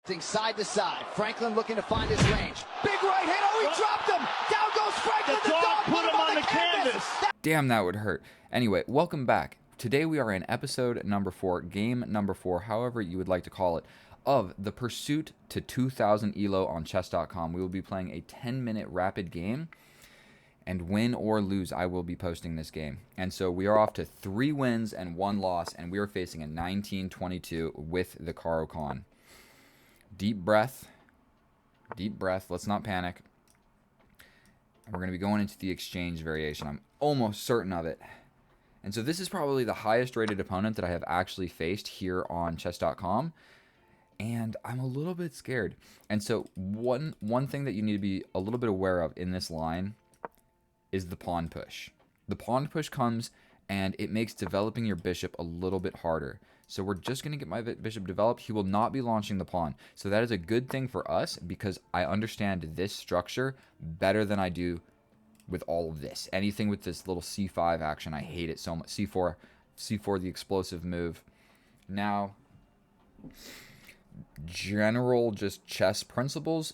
Side to side. Franklin looking to find his range. Big right hand. Oh, he dropped him. Down goes Franklin. The dog put him on the canvas. Damn, that would hurt. Anyway, welcome back. Today we are in episode number 4, game number 4, however you would like to call it, of the Pursuit to 2000 ELO on chess.com. We will be playing a 10-minute rapid game, and win or lose, I will be posting this game. And so we are off to 3 wins and 1 loss, and we are facing a 19-22 with the Caro-Kann. Deep breath. Let's not panic. And we're going to be going into the exchange variation. I'm almost certain of it. And so this is probably the highest rated opponent that I have actually faced here on chess.com. And I'm a little bit scared. And so one thing that you need to be a little bit aware of in this line is the pawn push. The pawn push comes and it makes developing your bishop a little bit harder. So we're just going to get my bishop developed. He will not be launching the pawn. So that is a good thing for us because I understand this structure better than I do with all of this. Anything with this little c5 action, I hate it so much. c4, the explosive move. Now, general just chess principles,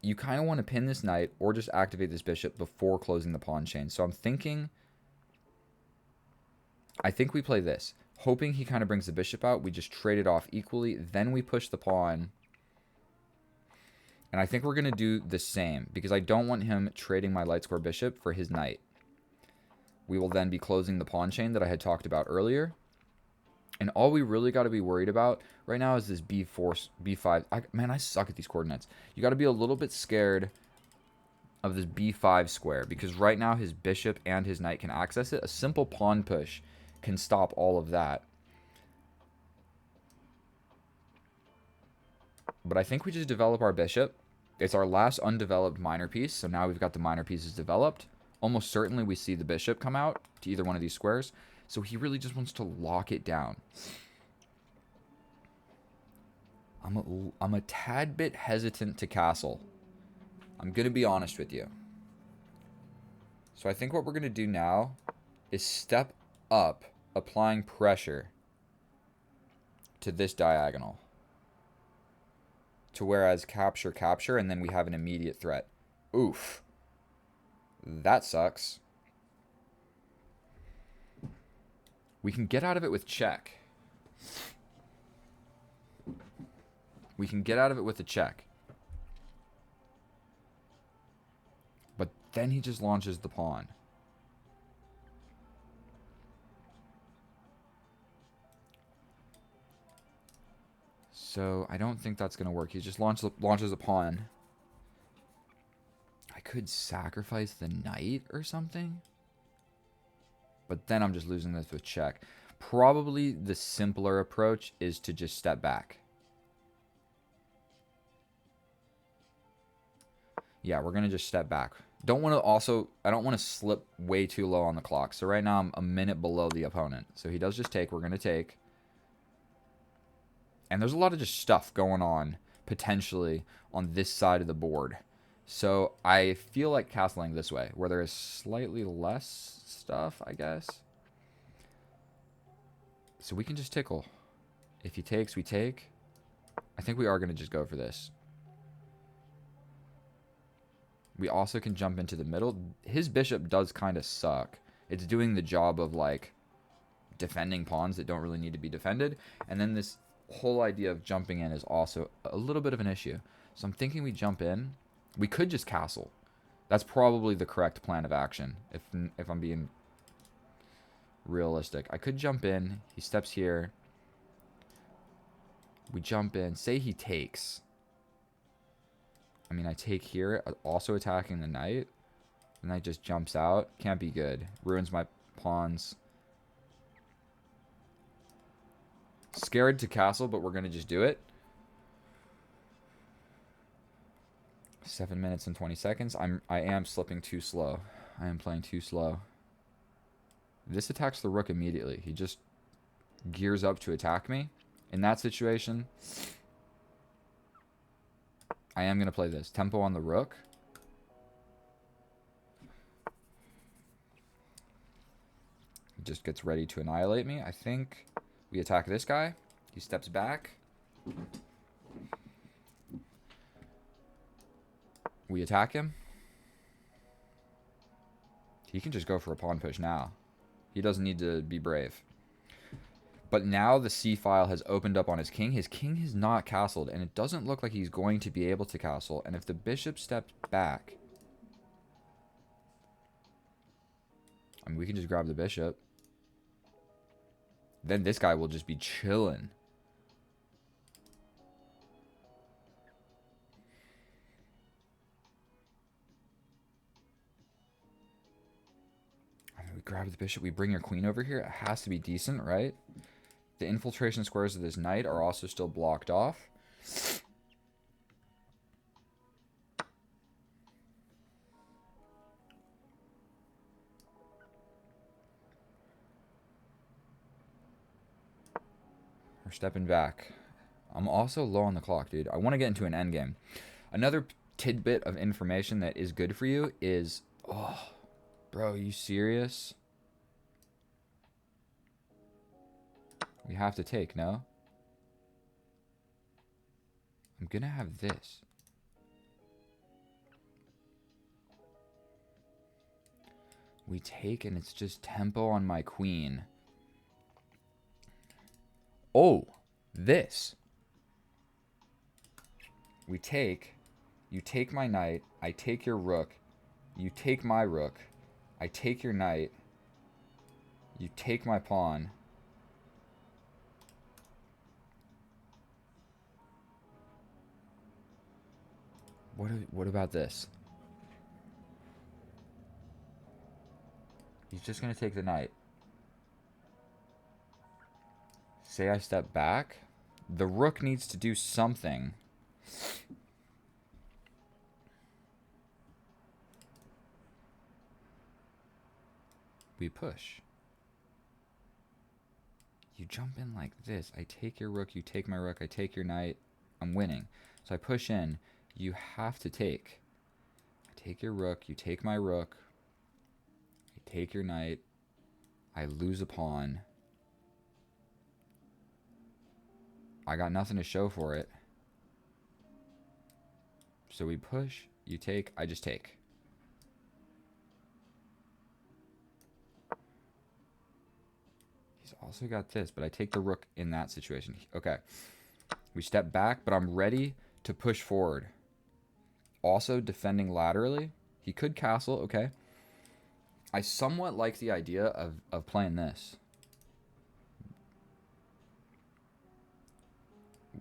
you kind of want to pin this knight or just activate this bishop before closing the pawn chain. So I think we play this. Hoping he kind of brings the bishop out, we just trade it off equally. Then we push the pawn. And I think we're going to do the same because I don't want him trading my light square bishop for his knight. We will then be closing the pawn chain that I had talked about earlier. And all we really got to be worried about right now is this b4, b5. Man, I suck at these coordinates. You got to be a little bit scared of this b5 square because right now his bishop and his knight can access it. A simple pawn push can stop all of that. But I think we just develop our bishop. It's our last undeveloped minor piece, so now we've got the minor pieces developed. Almost certainly we see the bishop come out to either one of these squares, so he really just wants to lock it down. I'm a tad bit hesitant to castle. I'm going to be honest with you. So I think what we're going to do now is step up, applying pressure to this diagonal. To whereas capture, and then we have an immediate threat. Oof. That sucks. We can get out of it with check. We can get out of it with a check. But then he just launches the pawn. So I don't think that's going to work. He just launches a pawn. I could sacrifice the knight or something. But then I'm just losing this with check. Probably the simpler approach is to just step back. Yeah, we're going to just step back. I don't want to slip way too low on the clock. So right now I'm a minute below the opponent. So he does just take. We're going to take. And there's a lot of just stuff going on, potentially, on this side of the board. So I feel like castling this way, where there is slightly less stuff, I guess. So we can just tickle. If he takes, we take. I think we are going to just go for this. We also can jump into the middle. His bishop does kind of suck. It's doing the job of, like, defending pawns that don't really need to be defended. And then this whole idea of jumping in is also a little bit of an issue. So I'm thinking we jump in. We could just castle. That's probably the correct plan of action, if I'm being realistic. I could jump in. He steps here. We jump in. Say he takes. I mean, I take here, also attacking the knight. The knight just jumps out. Can't be good. Ruins my pawns. Scared to castle, but we're going to just do it. 7 minutes and 20 seconds. I am slipping too slow. I am playing too slow. This attacks the rook immediately. He just gears up to attack me. In that situation, I am going to play this. Tempo on the rook. He just gets ready to annihilate me. I think we attack this guy. He steps back. We attack him. He can just go for a pawn push now. He doesn't need to be brave. But now the c file has opened up on his king. His king is not castled, and it doesn't look like he's going to be able to castle. And if the bishop steps back, I mean, we can just grab the bishop. Then this guy will just be chilling. I mean, we grab the bishop. We bring your queen over here. It has to be decent, right? The infiltration squares of this knight are also still blocked off. We're stepping back. I'm also low on the clock, dude. I want to get into an endgame. Another tidbit of information that is good for you is... Oh, bro, are you serious? We have to take, no? I'm gonna have this. We take and it's just tempo on my queen. Oh, this. We take. You take my knight. I take your rook. You take my rook. I take your knight. You take my pawn. What about this? He's just going to take the knight. Say I step back. The rook needs to do something. We push. You jump in like this. I take your rook, you take my rook, I take your knight. I'm winning. So I push in. You have to take. I take your rook, you take my rook. I take your knight. I lose a pawn. I got nothing to show for it. So we push, you take, I just take. He's also got this, but I take the rook in that situation. Okay. We step back, but I'm ready to push forward. Also defending laterally. He could castle, okay. I somewhat like the idea of playing this.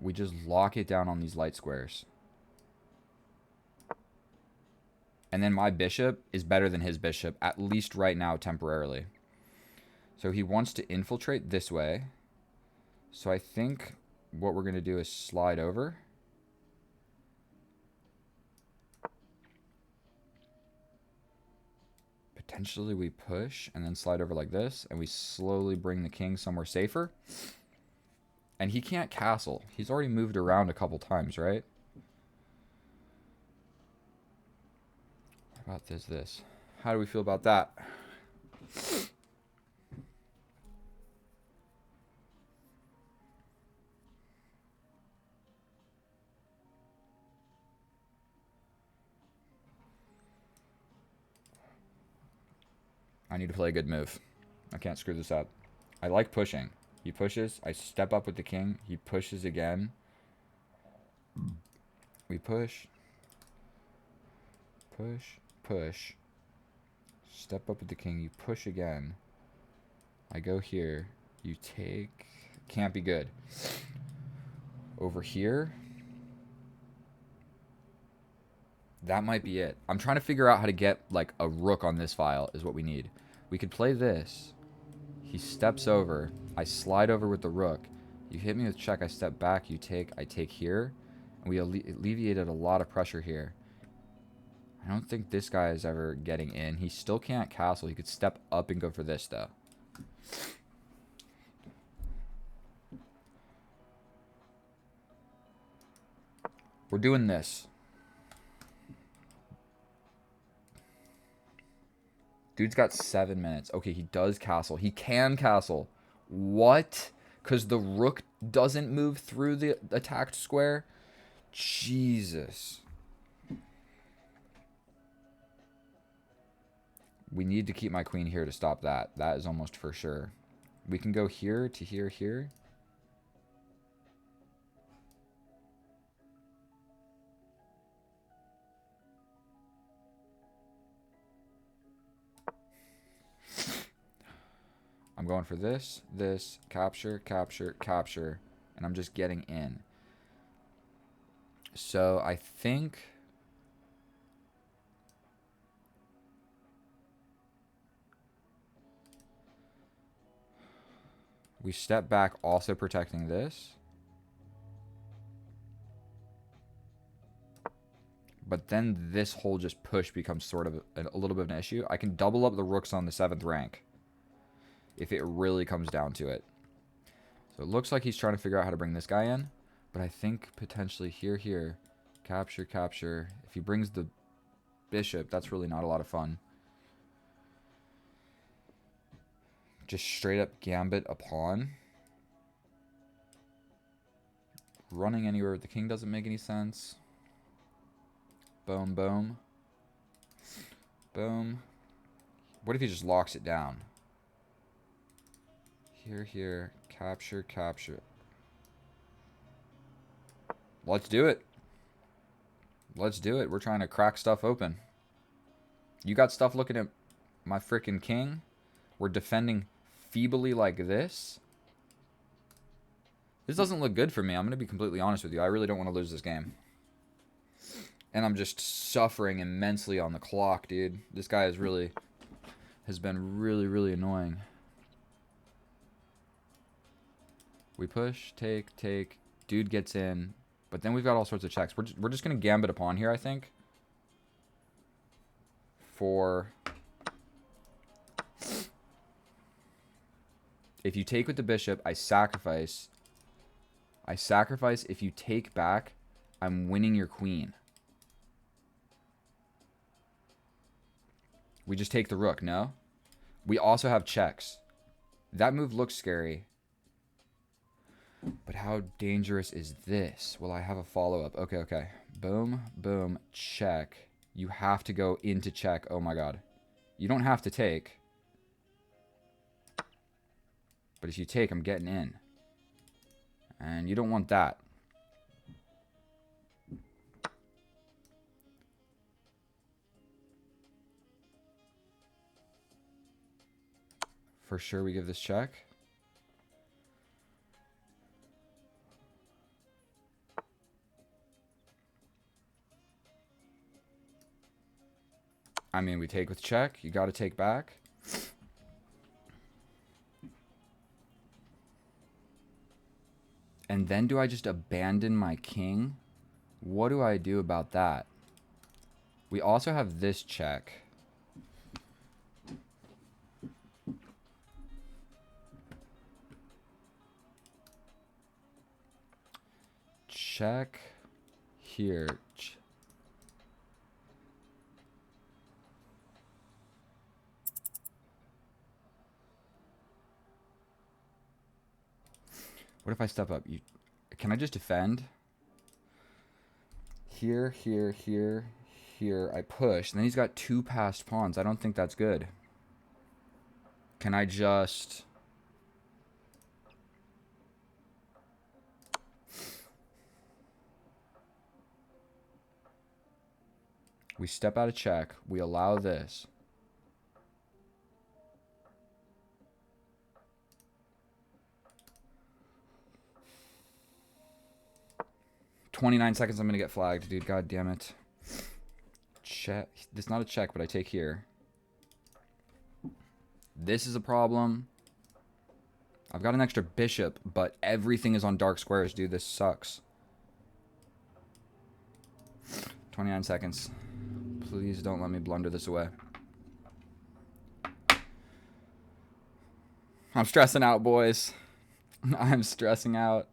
We just lock it down on these light squares. And then my bishop is better than his bishop, at least right now, temporarily. So he wants to infiltrate this way. So I think what we're going to do is slide over. Potentially we push and then slide over like this. And we slowly bring the king somewhere safer. And he can't castle. He's already moved around a couple times, right? What about this? How do we feel about that? I need to play a good move. I can't screw this up. I like pushing. He pushes. I step up with the king. He pushes again. We push. Push. Push. Step up with the king. You push again. I go here. You take. Can't be good. Over here. That might be it. I'm trying to figure out how to get like a rook on this file is what we need. We could play this. He steps over. I slide over with the rook. You hit me with check. I step back. You take. I take here. And we alleviated a lot of pressure here. I don't think this guy is ever getting in. He still can't castle. He could step up and go for this, though. We're doing this. Dude's got 7 minutes. Okay, he does castle. He can castle. What? Because the rook doesn't move through the attacked square? Jesus. We need to keep my queen here to stop that. That is almost for sure. We can go here to here, here. I'm going for this, capture, capture, capture, and I'm just getting in. So I think we step back, also protecting this. But then this whole just push becomes sort of a little bit of an issue. I can double up the rooks on the 7th rank if it really comes down to it. So it looks like he's trying to figure out how to bring this guy in. But I think potentially here, here, capture, capture. If he brings the bishop, that's really not a lot of fun. Just straight up gambit a pawn. Running anywhere with the king doesn't make any sense. Boom, boom. Boom. What if he just locks it down? Here, here. Capture, capture. Let's do it. Let's do it. We're trying to crack stuff open. You got stuff looking at my freaking king? We're defending feebly like this? This doesn't look good for me. I'm going to be completely honest with you. I really don't want to lose this game. And I'm just suffering immensely on the clock, dude. This guy has been really annoying. We push, take, take. Dude gets in. But then we've got all sorts of checks. We're just going to gambit a pawn here, I think. If you take with the bishop, I sacrifice. I sacrifice. If you take back, I'm winning your queen. We just take the rook, no? We also have checks. That move looks scary. But how dangerous is this? Will I have a follow-up? Okay, okay. Boom, boom, check. You have to go into check. Oh my god. You don't have to take. But if you take, I'm getting in. And you don't want that. For sure we give this check. I mean, we take with check. You got to take back. And then do I just abandon my king? What do I do about that? We also have this check. Check here. What if I step up? Can I just defend? Here, here, here, here. I push. And then he's got 2 passed pawns. I don't think that's good. Can I just... We step out of check. We allow this. "29 seconds, I'm going to get flagged, dude. God damn it. Check. This is not a check, but I take here. This is a problem. I've got an extra bishop, but everything is on dark squares, dude. This sucks. 29 seconds. Please don't let me blunder this away. I'm stressing out, boys. I'm stressing out.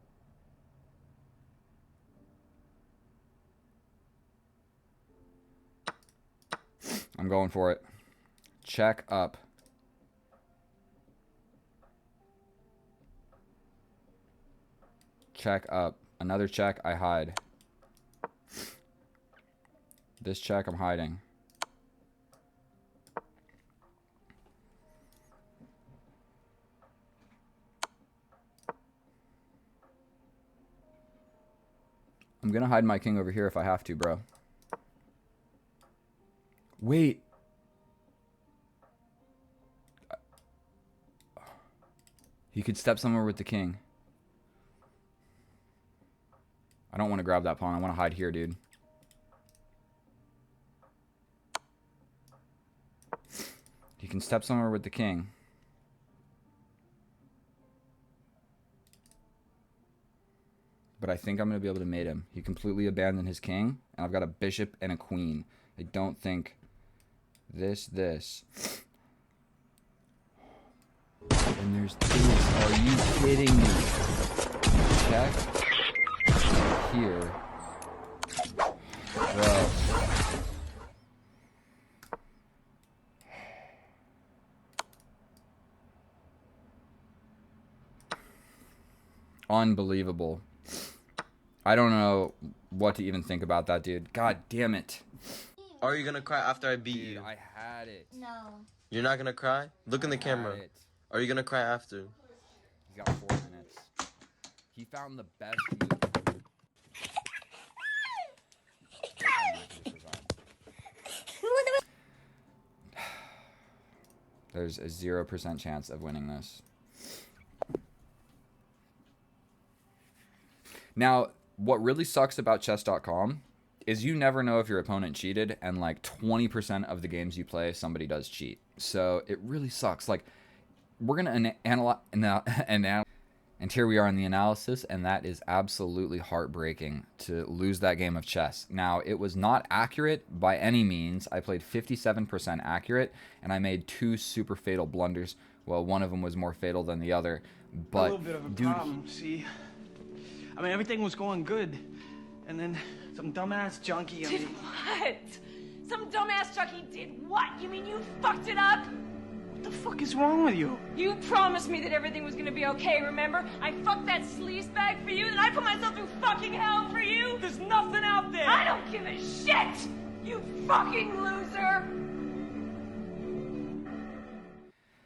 I'm going for it. Check up. Check up. Another check, I hide. This check, I'm hiding. I'm gonna hide my king over here if I have to, bro. Wait. He could step somewhere with the king. I don't want to grab that pawn. I want to hide here, dude. He can step somewhere with the king. But I think I'm going to be able to mate him. He completely abandoned his king, and I've got a bishop and a queen. I don't think this. And there's this. Are you kidding me? Check. Here. Bro. Unbelievable. I don't know what to even think about that, dude. God damn it. Are you gonna cry after I beat you? I had it. No. You're not gonna cry? Look in the camera. Are you gonna cry after? He's got 4 minutes. He found the best move. There's a 0% chance of winning this. Now, what really sucks about chess.com is you never know if your opponent cheated, and like 20% of the games you play, somebody does cheat. So it really sucks. Like, we're going to analyze, and here we are in the analysis, and that is absolutely heartbreaking to lose that game of chess. Now, it was not accurate by any means. I played 57% accurate, and I made 2 super fatal blunders. Well, one of them was more fatal than the other, but a little bit of a problem, see? I mean, everything was going good, and then some dumbass junkie. Did what? Some dumbass junkie did what? You mean you fucked it up? What the fuck is wrong with you? You promised me that everything was gonna be okay, remember? I fucked that sleaze bag for you, and I put myself through fucking hell for you? There's nothing out there! I don't give a shit! You fucking loser!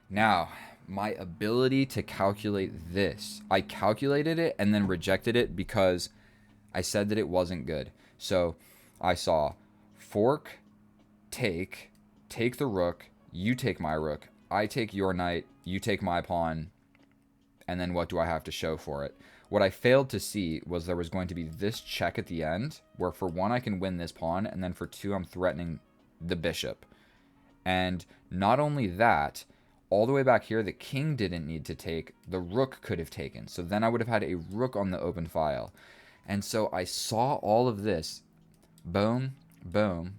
Now, my ability to calculate this. I calculated it and then rejected it because I said that it wasn't good. So I saw fork, take the rook, you take my rook, I take your knight, you take my pawn, and then what do I have to show for it? What I failed to see was there was going to be this check at the end, where for 1 I can win this pawn, and then for 2 I'm threatening the bishop. And not only that, all the way back here, the king didn't need to take. The rook could have taken. So then I would have had a rook on the open file. And so I saw all of this. Boom, boom.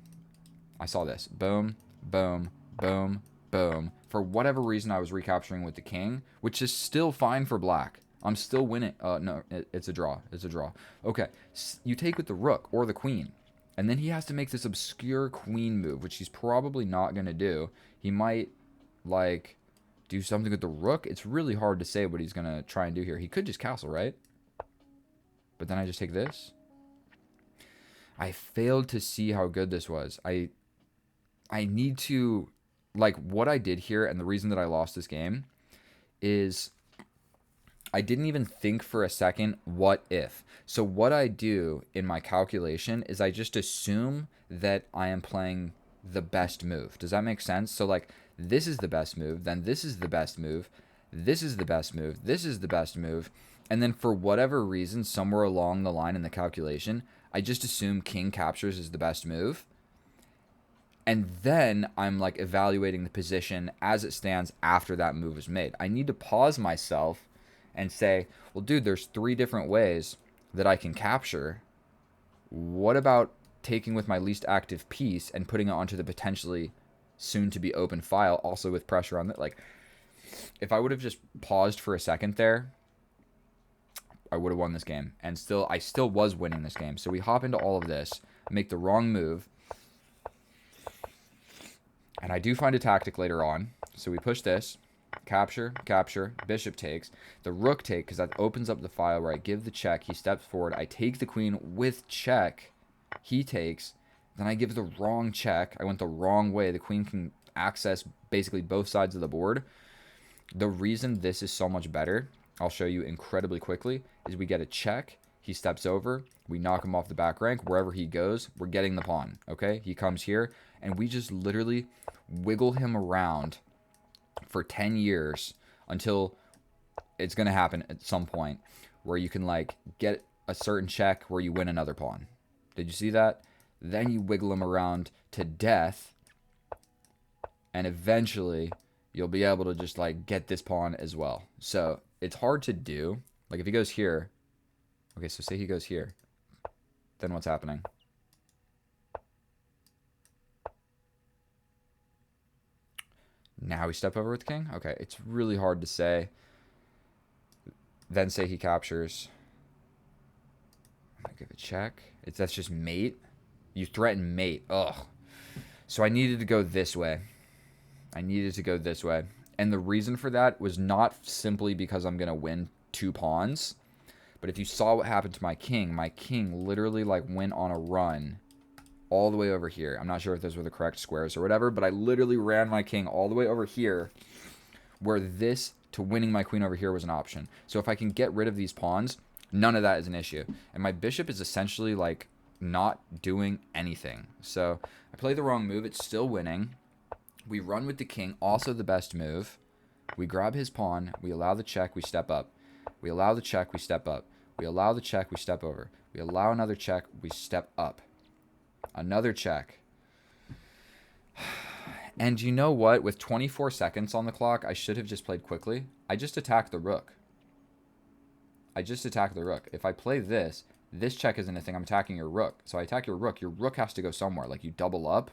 I saw this. Boom, boom, boom, boom. For whatever reason, I was recapturing with the king, which is still fine for black. I'm still winning. No, it's a draw. It's a draw. Okay, you take with the rook or the queen. And then he has to make this obscure queen move, which he's probably not going to do. He might, like, do something with the rook. It's really hard to say what he's going to try and do here. He could just castle, right? But then I just take this. I failed to see how good this was. I need to, like, what I did here, and the reason that I lost this game is I didn't even think for a second, what if? So what I do in my calculation is I just assume that I am playing the best move. Does that make sense? So, like, this is the best move, then this is the best move, this is the best move, this is the best move, and then for whatever reason, somewhere along the line in the calculation, I just assume king captures is the best move, and then I'm, like, evaluating the position as it stands after that move is made. I need to pause myself and say, well, dude, there's 3 different ways that I can capture. What about taking with my least active piece and putting it onto the potentially soon to be open file, also with pressure on it? Like, if I would have just paused for a second there, I would have won this game. And I still was winning this game. So we hop into all of this, make the wrong move, and I do find a tactic later on. So we push this, capture, bishop takes, the rook take, because that opens up the file where I give the check, he steps forward, I take the queen with check, he takes, then I give the wrong check. I went the wrong way. The queen can access basically both sides of the board. The reason this is so much better, I'll show you incredibly quickly, is we get a check. He steps over. We knock him off the back rank. Wherever he goes, we're getting the pawn. Okay? He comes here, and we just literally wiggle him around for 10 years until it's going to happen at some point where you can, like, get a certain check where you win another pawn. Did you see that? Then you wiggle him around to death, and eventually you'll be able to just, like, get this pawn as well. So it's hard to do. Like, if he goes here, okay, so say he goes here, then what's happening? Now we step over with the king? Okay, it's really hard to say. Then say he captures. I'm gonna give a check. That's just mate. You threaten mate. Ugh. So I needed to go this way. And the reason for that was not simply because I'm gonna win 2 pawns. But if you saw what happened to my king literally, like, went on a run all the way over here. I'm not sure if those were the correct squares or whatever, but I literally ran my king all the way over here where this to winning my queen over here was an option. So if I can get rid of these pawns, none of that is an issue. And my bishop is essentially, like, not doing anything. So I play the wrong move. It's still winning. We run with the king, also the best move. We grab his pawn. We allow the check. We step up. We allow the check. We step up. We allow the check. We step over. We allow another check. We step up. Another check. And you know what? With 24 seconds on the clock, I should have just played quickly. I just attacked the rook. If I play this, this check isn't a thing. I'm attacking your rook. So I attack your rook. Your rook has to go somewhere. Like, you double up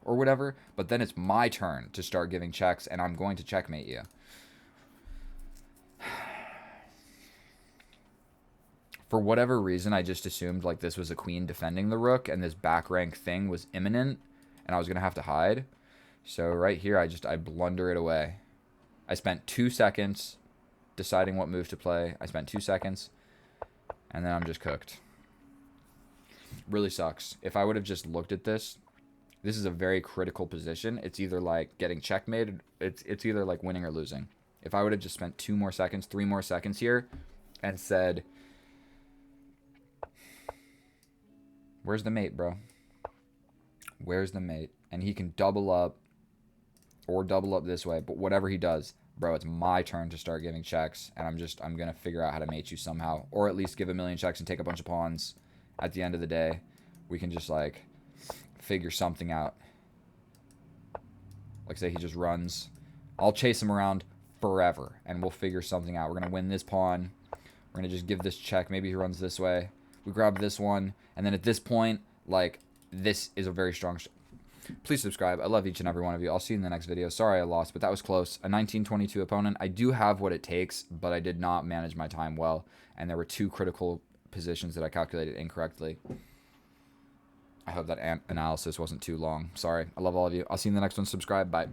or whatever. But then it's my turn to start giving checks, and I'm going to checkmate you. For whatever reason, I just assumed, like, this was a queen defending the rook, and this back rank thing was imminent, and I was going to have to hide. So right here, I blunder it away. I spent 2 seconds deciding what move to play. I spent 2 seconds, and then I'm just cooked. Really sucks. If I would have just looked at this, this is a very critical position. It's either, like, getting checkmated. It's either, like, winning or losing. If I would have just spent 2 more seconds, 3 more seconds here, and said, where's the mate, bro? Where's the mate? And he can double up or double up this way. But whatever he does, bro, it's my turn to start giving checks. And I'm going to figure out how to mate you somehow. Or at least give a million checks and take a bunch of pawns. At the end of the day, we can just, like, figure something out. Like, say he just runs. I'll chase him around forever. And we'll figure something out. We're going to win this pawn. We're going to just give this check. Maybe he runs this way. We grab this one. And then at this point, like, this is a very strong... Please subscribe. I love each and every one of you. I'll see you in the next video. Sorry I lost, but that was close. A 19-22 opponent. I do have what it takes, but I did not manage my time well. And there were 2 critical positions that I calculated incorrectly. I hope that analysis wasn't too long. Sorry. I love all of you. I'll see you in the next one. Subscribe. Bye.